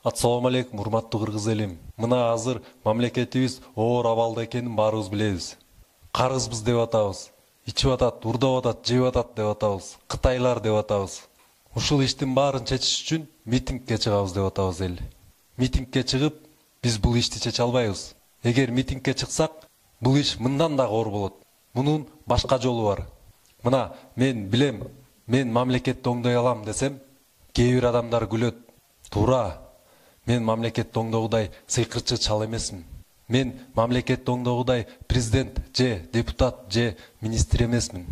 Ассаламу алейкум, урматтуу кыргыз элим. Мына азыр мамлекетибиз оор абалда экенин баарыбыз билебиз. Карызбыз деп атабыз. Ичип атат, урдап атат, жеп атат деп атабыз. Кытайлар деп атабыз. Ушул иштин баарын чечиш үчүн митингге чыгабыз деп атабыз эл. Митингге чыгып, биз бул ишти чече албайбыз. Эгер митингге чыксак, бул иш мындан да оор болот. Мунун башка жолу бар. Мына мен билем, мен мамлекетти оңдой алам десем, кээ бир адамдар күлөт. Туура. Мен мамлекетти оңдогудай сыйкырчы чал эмесмин. Мен мамлекетти оңдогудай президент же депутат же министр эмесмин.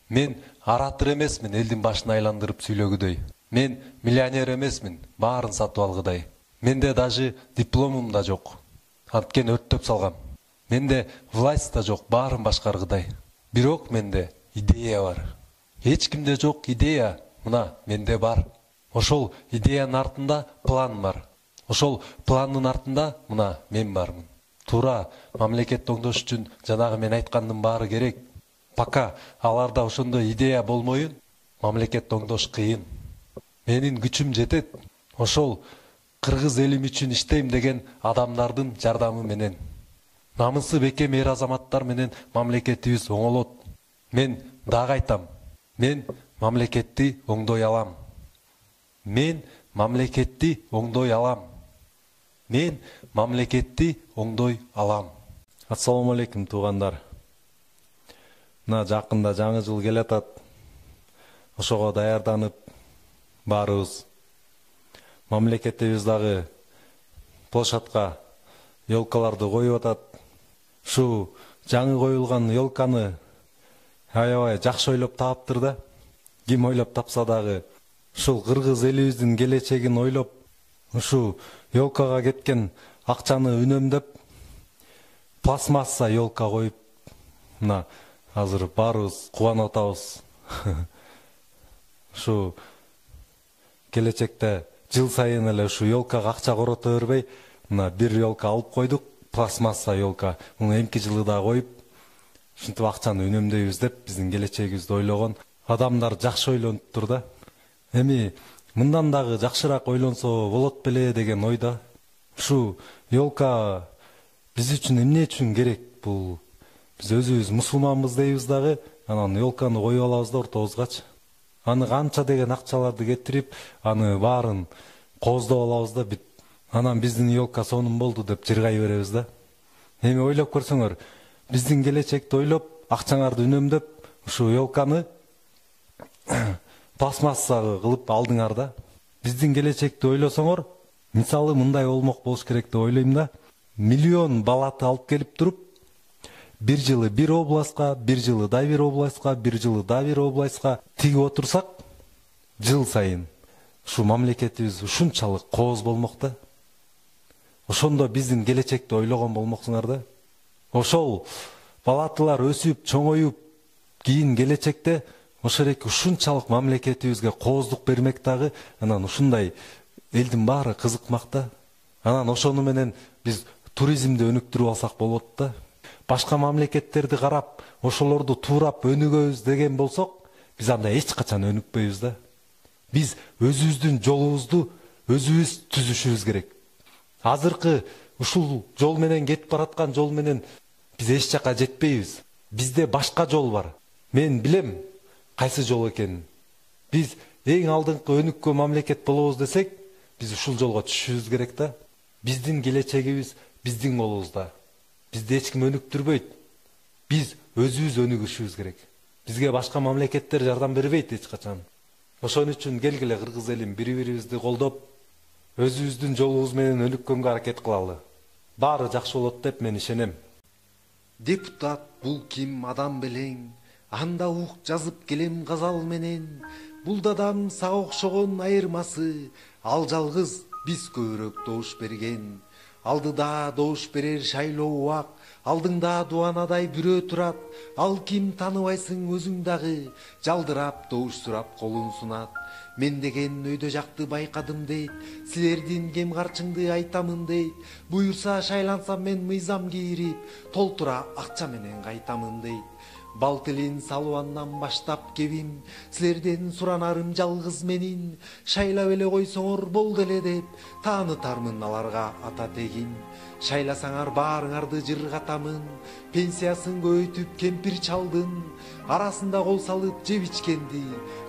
Мен оратор эмесмин, элдин башын айландырып сүйлөгүдөй. Мен миллионер эмесмин, баарын сатып алгыдай. Менде даже дипломум да жок. Анткени өрттөп салгам. Менде власть да жок, баарын башкаргыдай. Бирок менде идея бар. Эч кимде жок идея, мына менде бар. Ошол идеянын артында план бар. Ошол пландын артында мына мен бармын. Туура, мамлекетти оңдош үчүн жанагы мен айткандын баары керек. Пока аларда ошондой идея болмоюн, мамлекетти оңдош кыйын. Менин күчүм жетет. Ошол кыргыз элим үчүн иштейм деген адамдардын жардамы менен. Намысы бекем эр азаматтар менен мамлекетибиз оңолот. Мен дагы айтам. Мен мамлекетти оңдой алам. Мен мамлекетти оңдой алам. Мен мамлекетти оңдой алам. Ассаламу алейкум, туугандар. Мына жакында жаңы жыл келатат. Ошого даярданып баарыбыз мамлекетибиз дагы площадка елкаларды коюп атат. Шу жаңы коюлган елканы аябай жакшы ойлоп таптыр да. Ким ойлоп тапса дагы ушул кыргыз элибиздин келечегин ойлоп, ушу елкага кеткен акчаны үнөмдөп, пластмасса елка коюп, мына азыр баарыбыз кубанып атабыз. Ушу келечекте жыл сайын эле ушу елкага акча корото бербей, мына бир елка алып койдук, пластмасса елка. Муну эмки жылы да коюп, ушинтип акчаны үнөмдөйбүз деп биздин келечегибизди ойлогон адамдар жакшы ойлонуптур да. Эми мындан дагы жакшыраак ойлонсо болот беле деген ойда. Ушу елка биз үчүн эмне үчүн керек? Бул биз өзүбүз мусулманбыз дейбиз дагы, анан елканы коюп алабыз да ортобузгачы. Аны канча деген акчаларды кетирип, аны баарын кооздоп алабыз да, анан биздин елка сонун болду деп жыргай беребиз да. Эми ойлоп көрсөңөр, биздин келечекти ойлоп, акчаңарды үнөмдөп, ушу елканы пластмасса кылып алдыңар да. Биздин келечекти ойлосоңор, мисалы мындай болмок болуш керек деп ойлойм да. Миллион балаты алып келип туруп, бир жылы бир областка, бир жылы да бир областка, бир жылы да бир областка тигип отурсак, жыл сайын ушу мамлекетибиз ушунчалык кооз болмок да. Ошондо биздин келечекти ойлогон болмоксуңар да. Ошол балатылар өсүп, чоңоюп, кийин келечекте ошереки ушунчалык мамлекетибизге кооздук бермек дагы, анан ушундай элдин баары кызыкмак да. Анан ошону менен биз туризмди өнүктүрүп алсак болот да. Башка мамлекеттерди карап, ошолорду туурап өнүгөбүз деген болсок, биз анда эч качан өнүкпөйбүз да. Биз өзүбүздүн жолубузду өзүбүз түзүшүбүз керек. Азыркы ушул жол менен кетип бараткан жол менен биз эч жака жетпейбиз. Бизде башка жол бар. Мен билем кайсы жол экенин. Биз эң алдыңкы өнүккөн мамлекет болобуз десек, биз ушул жолго түшүшүбүз керек да. Биздин келечегибиз биздин колубузда. Бизди эч ким өнүктүрбөйт. Биз өзүбүз өнүгүшүбүз керек. Бизге башка мамлекеттер жардам бербейт эч качан. Ошон үчүн келгиле кыргыз элим бири-бирибизди колдоп, өзүбүздүн жолубуз менен өнүккөнгө аракет кылалы. Баары жакшы болот деп мен ишенем. Депутат бул ким адам белең, анда ук жазып келем казал менен. Бул дадам сага окшогон айырмасы, ал жалгыз биз көбүрөөк добуш берген. Алдыда добуш берер шайлоо убак, алдыңда дубанадай бирөө турат. Ал ким тааныбайсың өзүң дагы, жалдырап добуш сурап колун сунат. Мен деген өйдө жакты байкадым дейт, силердин кем карчыңды айтамын дейт. Буюрса шайлансам мен мыйзам кийирип, толтура акча менен кайтамын дейт. Бал тилин салуандан баштап кебим, силерден суранарым жалгыз менин. Шайлап эле койсоңор болду эле деп, таанытармын аларга ата тегин. Шайласаңар баарыңарды жыргатамын, пенсиясын көбөйтүп кемпир чалдын. Арасында кол салып жеп ичкенди,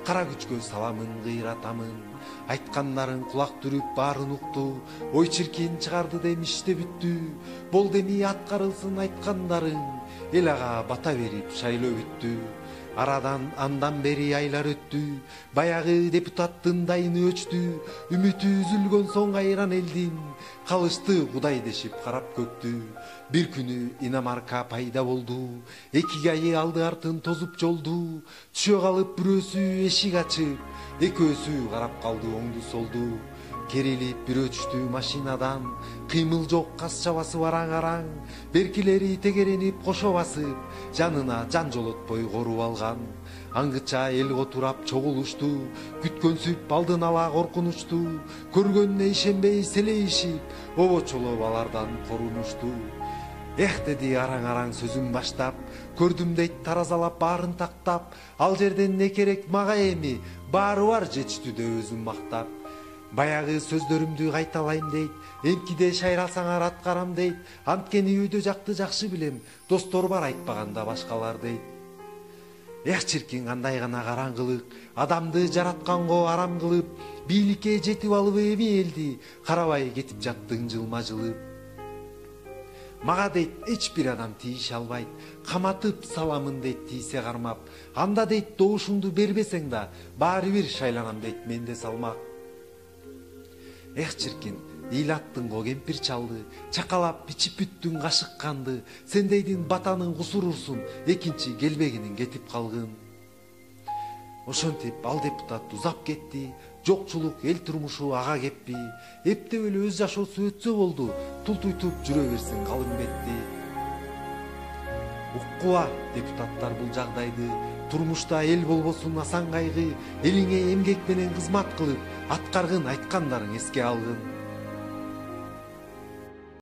кара күчкө саламын, кыйратамын. Айткандарың кулак түрүп баарын укту, ой чиркин чыгарды демиште бүттү. Болду эми аткарылсын айткандарың, эл ага бата берип шайлоо бүттү. Арадан андан бери айлар өттү, баягы депутаттын дайыны өчтү. Үмүтү үзүлгөн соң кайран элдин, калышты Кудай дешип карап көктү. Бир күнү иномарка пайда болду, эки айы алды артын тозуп жолду. Түшө калып бирөөсү эшик ачып, экөөсү карап калды оңду солду. Керилип бирөө түштү машинадан, кыймыл жок, кас чабасы бараң-араң. Беркилери тегеренип кошо басып, жанына жан жолотпой коруп алган. Аңгыча эл котурап чогулушту, күткөнсүп алдын ала коркунучту. Көргөнүнө ишенбей селейишип, обочолоп алардан корунушту. Эх деди араң-араң сөзүн баштап, көрдүм дейт таразалап баарын тактап. Ал жерден не керек мага эми, баары бар жетиштүү деп өзүн мактап. Баягы сөздөрүмдү кайталайм дейт, эмкиде шайралсаңар аткарам дейт. Анткени үйдө жакты жакшы билем, достор бар айтпаганда башкалар дейт. Эх чиркин кандай гана караңгылык, адамды жаратканго арам кылып, бийликке жетип алып эми элди карабай кетип жаттың жылма-жылып. Мага дейт эч бир адам тийише албайт, каматып саламын дейт тийсе кармап. Анда дейт добушуңду бербесең да, баары бир шайланам дейт менде салмак. Эх чиркин, ыйлаттың го кемпир чалды, чакалап ичип бүттүң кашык канды. Сен дейдин батаның кусурурсун, экинчи келбегинин кетип калгын. Ошентип ал депутат узап кетти, жокчулук эл турмушу ага кеппи. Эптеп эле өз жашоосу өтсө болду, тултуйтуп жүрө берсин калың бетти. Уккула депутаттар бул жагдайды, турмушта эл болбосун асан кайгы. Элиңе эмгек менен кызмат кылып, аткаргын айткандарың эске алгын.